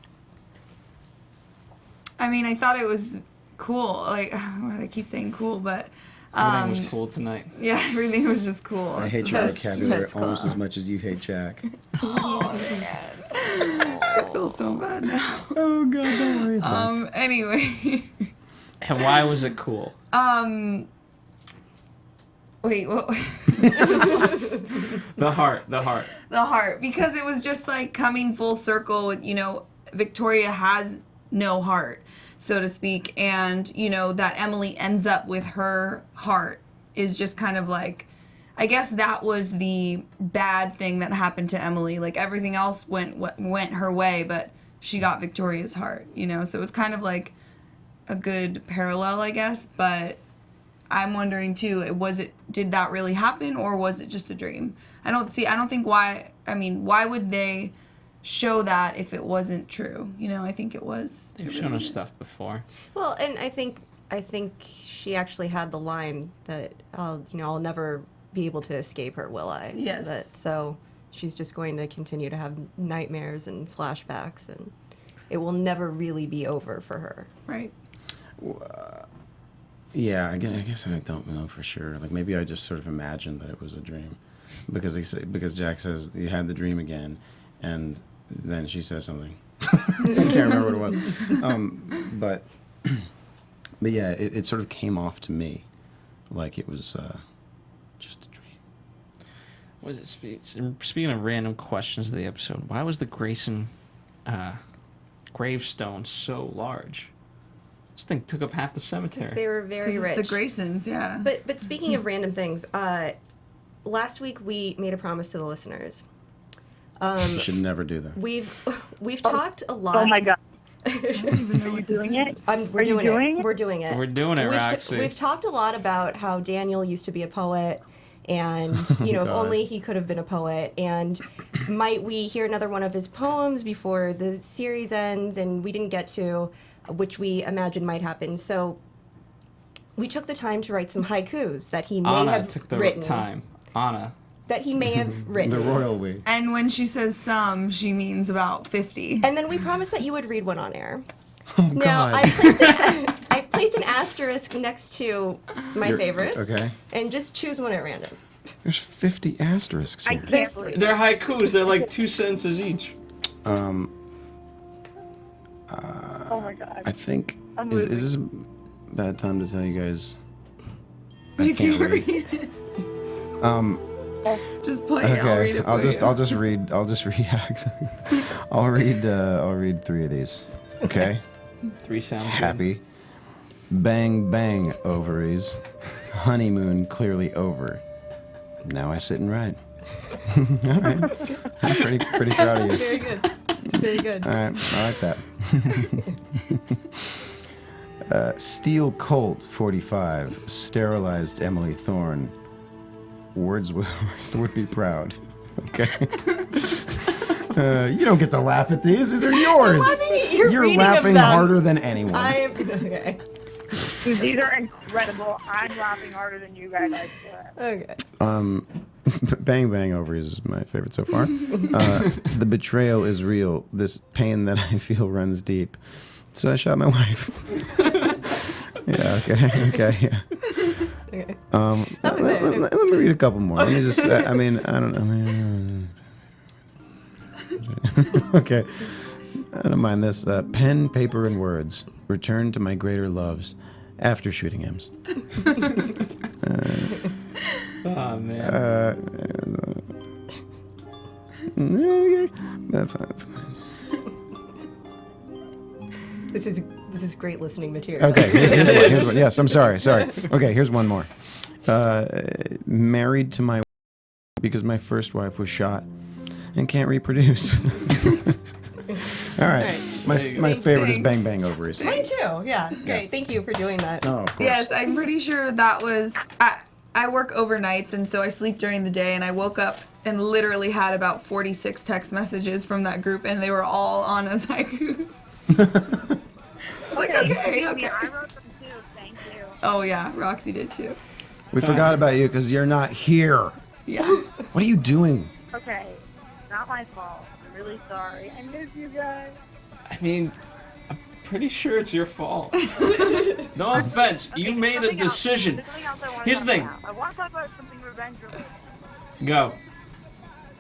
I mean, I thought it was cool. Like, why do I keep saying cool? But Everything was cool tonight. yeah, everything was just cool. I hate your vocabulary almost as much as you hate Jack. Oh man, I feel so bad now. Oh God, don't worry. It's fine. Anyway. And why was it cool? Wait, what? The heart. The heart, because it was just like coming full circle with, Victoria has no heart, so to speak, and, that Emily ends up with her heart is just kind of like, I guess that was the bad thing that happened to Emily. Like, everything else went her way, but she got Victoria's heart, so it was kind of like a good parallel, I guess, but I'm wondering too, did that really happen, or was it just a dream? I don't think why would they show that if it wasn't true? I think it was. They've shown us stuff before. Well, and I think she actually had the line that I'll never be able to escape her, will I? Yes. So she's just going to continue to have nightmares and flashbacks, and it will never really be over for her. Right. Yeah, I guess I don't know for sure. Like, maybe I just sort of imagined that it was a dream, because Jack says you had the dream again, and then she says something. I can't remember what it was. But yeah, it sort of came off to me like it was just a dream. Was it speaking of random questions of the episode? Why was the Grayson gravestone so large? This thing took up half the cemetery. Because they were very rich. It's the Graysons, yeah. But speaking of random things, last week we made a promise to the listeners. You should never do that. We've talked a lot. Oh my God. I don't even know what doing it? We're doing it. We're doing it. We're doing it, Roxy. We've talked a lot about how Daniel used to be a poet, and if only he could have been a poet. And might we hear another one of his poems before the series ends? And we didn't get to, which we imagine might happen. So we took the time to write some haikus that he may have took the written. time. Anna. That he may have written. The royal we. And when she says some, she means about 50. And then we promised that you would read one on air. Oh, Now, God. I placed an asterisk next to my favorites. Okay. And just choose one at random. There's 50 asterisks I here. can't believe They're haikus. They're like 2 sentences each. Oh my God. I think I'm is losing. this a bad time to tell you guys? I You can't can't read. read it. Just play it. I'll read it. I'll for just you. I'll just read I'll read 3 of these. Okay? 3 sounds good. Happy. Bang bang ovaries. Honeymoon clearly over. Now I sit and write. All right. I'm pretty proud of you. Very good. It's very good. All right, I like that. Steel Colt 45 sterilized Emily Thorne. Wordsworth would be proud. Okay. You don't get to laugh at these. These are yours. You're reading laughing of them. harder than anyone. Okay. These are incredible. I'm laughing harder than you guys, I swear. Okay. Bang Bang Ovaries is my favorite so far. The betrayal is real. This pain that I feel runs deep. So I shot my wife. Yeah, okay, yeah. Okay. Let me read a couple more. Let me just, I don't know. Okay. I don't mind this. Pen, paper, and words. Return to my greater loves after shooting M's. Oh, man. This is great listening material. Okay, here's one. Yes, I'm sorry. Okay, here's one more. Married to my because my first wife was shot and can't reproduce. All right. My favorite is Bang Bang Ovaries. Mine too. Yeah. Great. Thank you for doing that. Oh, of course. Yes, I'm pretty sure that was. I work overnights, and so I sleep during the day, and I woke up and literally had about 46 text messages from that group, and they were all Anna's haikus. I was like, okay. I wrote them too. Thank you. Oh yeah, Roxy did too. We forgot about you because you're not here. Yeah. What are you doing? Okay, it's not my fault. I'm really sorry. I miss you guys. I mean, I'm pretty sure it's your fault. No offense, you made a decision. There's something else I want to Here's the talk thing. about. I want to talk about something revenge related. Go.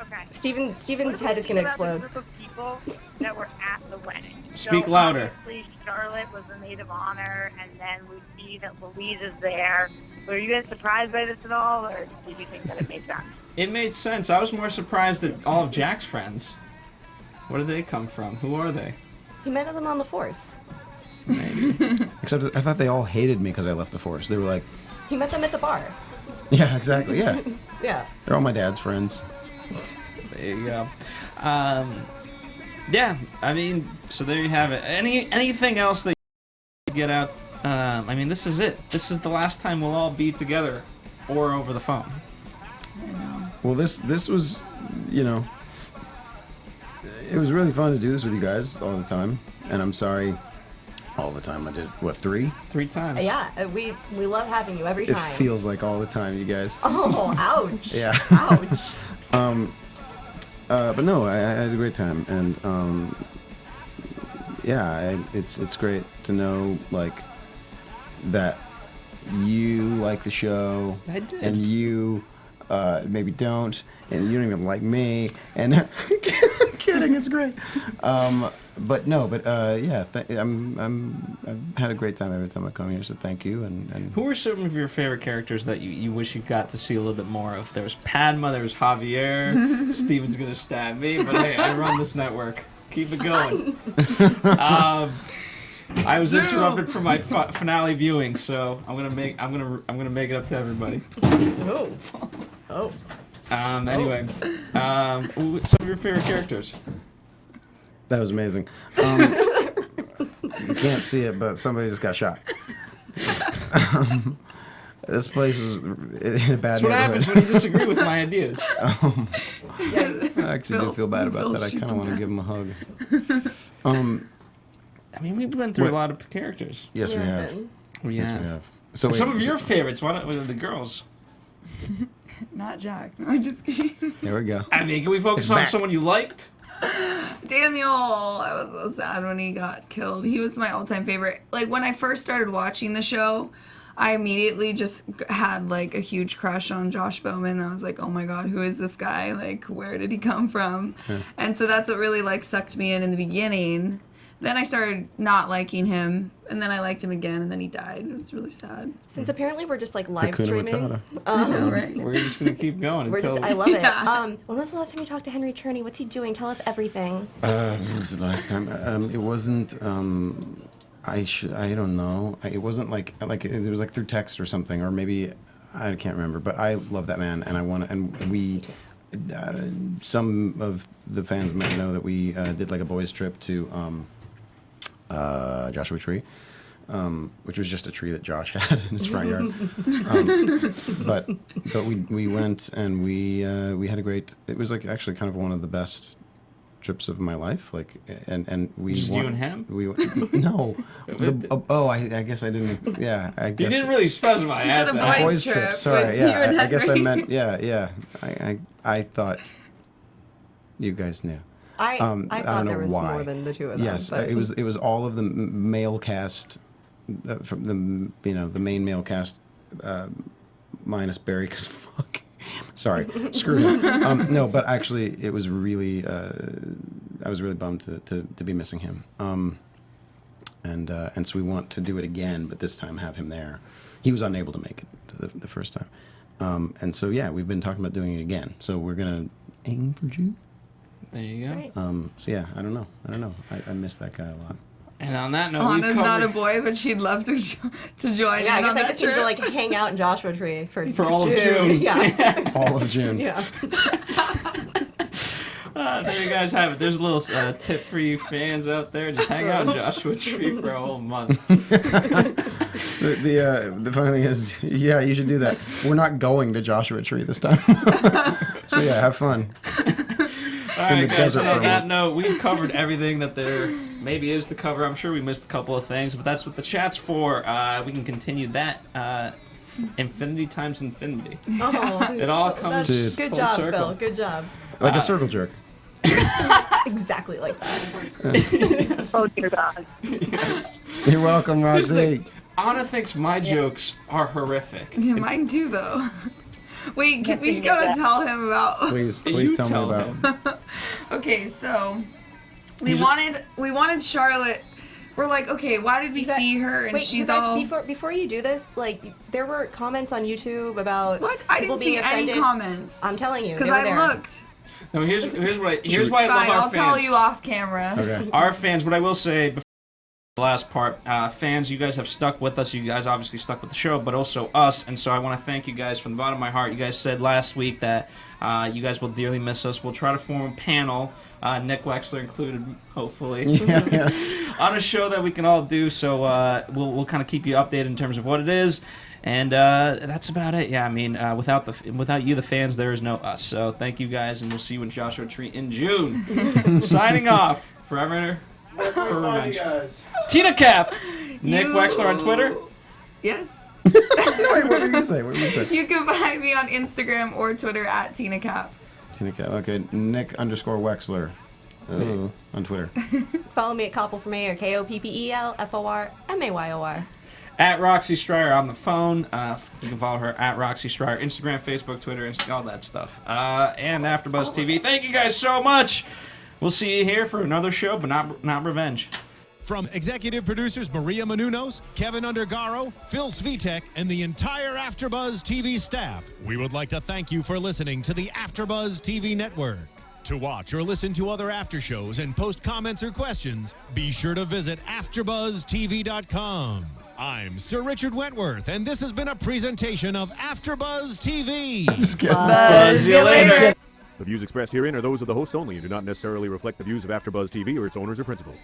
Okay. Steven's head is going to What about explode. the group of people that were at the wedding? Speak so louder. Obviously, Charlotte was the maid of honor, and then we see that Louise is there. Were you guys surprised by this at all, or did you think that it made sense? It made sense. I was more surprised at all of Jack's friends. Where did they come from? Who are they? He met them on the force. Maybe. Except I thought they all hated me because I left the force. They were like, He met them at the bar. yeah, exactly, yeah. Yeah. They're all my dad's friends. There you go. Yeah, I mean, so there you have it. Anything else that you get out? I mean, this is it. This is the last time we'll all be together or over the phone. Well, this was, you know, it was really fun to do this with you guys all the time. And I'm sorry all the time. I did, what, 3? 3 times. Yeah, we love having you every It time. feels like all the time, you guys. Oh, ouch. Yeah. Ouch. But no, I had a great time, and yeah, it's great to know like that you like the show, I did. and you maybe don't, and you don't even like me, and I'm kidding, it's great. But no, yeah, I've had a great time every time I come here, so thank you. And Who are some of your favorite characters that you wish you got to see a little bit more of? There was Padma, there was Javier. Steven's gonna stab me, but hey, I run this network. Keep it going. I was interrupted from my finale viewing, so I'm gonna make it up to everybody. Oh. Anyway, some of your favorite characters. that was amazing. You can't see it, but somebody just got shot. This place is in a bad That's what happens when you disagree with my ideas. I actually do feel bad about that. I kind of want to give him a hug. I mean, we've been through a lot of characters. Yes, we have. Yes, we have. So Some wait, of your favorites. Why not the girls? Not Jack. No, I'm just kidding. There we go. I mean, can we focus It's on back. someone you liked? Daniel, I was so sad when he got killed. He was my all-time favorite. Like, when I first started watching the show, I immediately just had, like, a huge crush on Josh Bowman. I was like, oh my god, who is this guy? Like, where did he come from? And so that's what really, like, sucked me in the beginning. Then I started not liking him, and then I liked him again, and then he died. It was really sad. Since apparently we're just like live Hakuna streaming. Matata. Right? We're just gonna keep going until. I love it. Yeah. When was the last time you talked to Henry Cherney? What's he doing? Tell us everything. When was the last time? It wasn't. I don't know. It wasn't like it was like through text or something, or maybe I can't remember. But I love that man, and I want to. And we, some of the fans might know that we did like a boys' trip to Joshua Tree, which was just a tree that Josh had in his front yard. But we went and we had a great. It was like actually kind of one of the best trips of my life. Like and we Just you and him? We no. I guess I didn't. Yeah, I guess. You didn't really specify. You said a that. boys' trip with Sorry, you and yeah. I guess I Henry. meant yeah. I thought you guys knew. I don't thought know there was why. more than the two of them. Yes, but it was all of the male cast from the main male cast minus Barry because fuck. Sorry, screw him. No, but actually, it was really. I was really bummed to be missing him. And so we want to do it again, but this time have him there. He was unable to make it the first time. And so yeah, we've been talking about doing it again. So we're gonna aim for June. There you go. Right. So yeah, I don't know. I miss that guy a lot. And on that note, Anna's we've not a covered boy, but she'd love to join Yeah, I in guess on I that guess you trip. could like hang out in Joshua Tree for all of June. Yeah. All of June. Yeah. there you guys have it. There's a little tip for you fans out there. Just hang out in Joshua Tree for a whole month. The funny thing is, yeah, you should do that. We're not going to Joshua Tree this time. So yeah, have fun. All right, guys, so on that note, we've covered everything that there maybe is to cover. I'm sure we missed a couple of things, but that's what the chat's for. We can continue that infinity times infinity. Oh, it all comes good full job, circle. Phil. Good job. Like a circle jerk. Exactly like that. Oh dear God. Yes. You're welcome, Roxy. Anna thinks my jokes are horrific. Yeah, mine too, though. Wait, we gotta tell him about. Please You tell me about. him. Okay, so we wanted Charlotte. We're like, okay, why did we see her? And Wait, she's you guys, all. before you do this, like there were comments on YouTube about What? I people didn't see being any offended. comments. I'm telling you, Because they were I there. looked. No, here's why I love Fine, our I'll fans. tell you off camera. Okay. Our fans, what I will say before the last part, fans, you guys have stuck with us. You guys obviously stuck with the show, but also us. And so I want to thank you guys from the bottom of my heart. You guys said last week that you guys will dearly miss us. We'll try to form a panel, Nick Wechsler included, hopefully, on a show that we can all do. So we'll kind of keep you updated in terms of what it is. And that's about it. Yeah, I mean, without you, the fans, there is no us. So thank you guys, and we'll see you in Joshua Tree in June. Signing off. Forever for Revenge. Tina Cap. Nick Wechsler on Twitter. Yes. Wait, what were you say? What were you say? You can find me on Instagram or Twitter at Tina Cap. Tina Cap. Okay, Nick_Wechsler. On Twitter. Follow me at Koppel from Mayor, KOPPELFORMAYOR. At Roxy Stryer on the phone. You can follow her at Roxy Stryer. Instagram, Facebook, Twitter, all that stuff. And AfterBuzz TV. Thank you guys so much. We'll see you here for another show, but not Revenge. From executive producers Maria Menounos, Kevin Undergaro, Phil Svitek, and the entire AfterBuzz TV staff, we would like to thank you for listening to the AfterBuzz TV network. To watch or listen to other after shows and post comments or questions, be sure to visit AfterBuzzTV.com. I'm Sir Richard Wentworth, and this has been a presentation of AfterBuzz TV. Buzz you later. The views expressed herein are those of the hosts only and do not necessarily reflect the views of AfterBuzz TV or its owners or principals.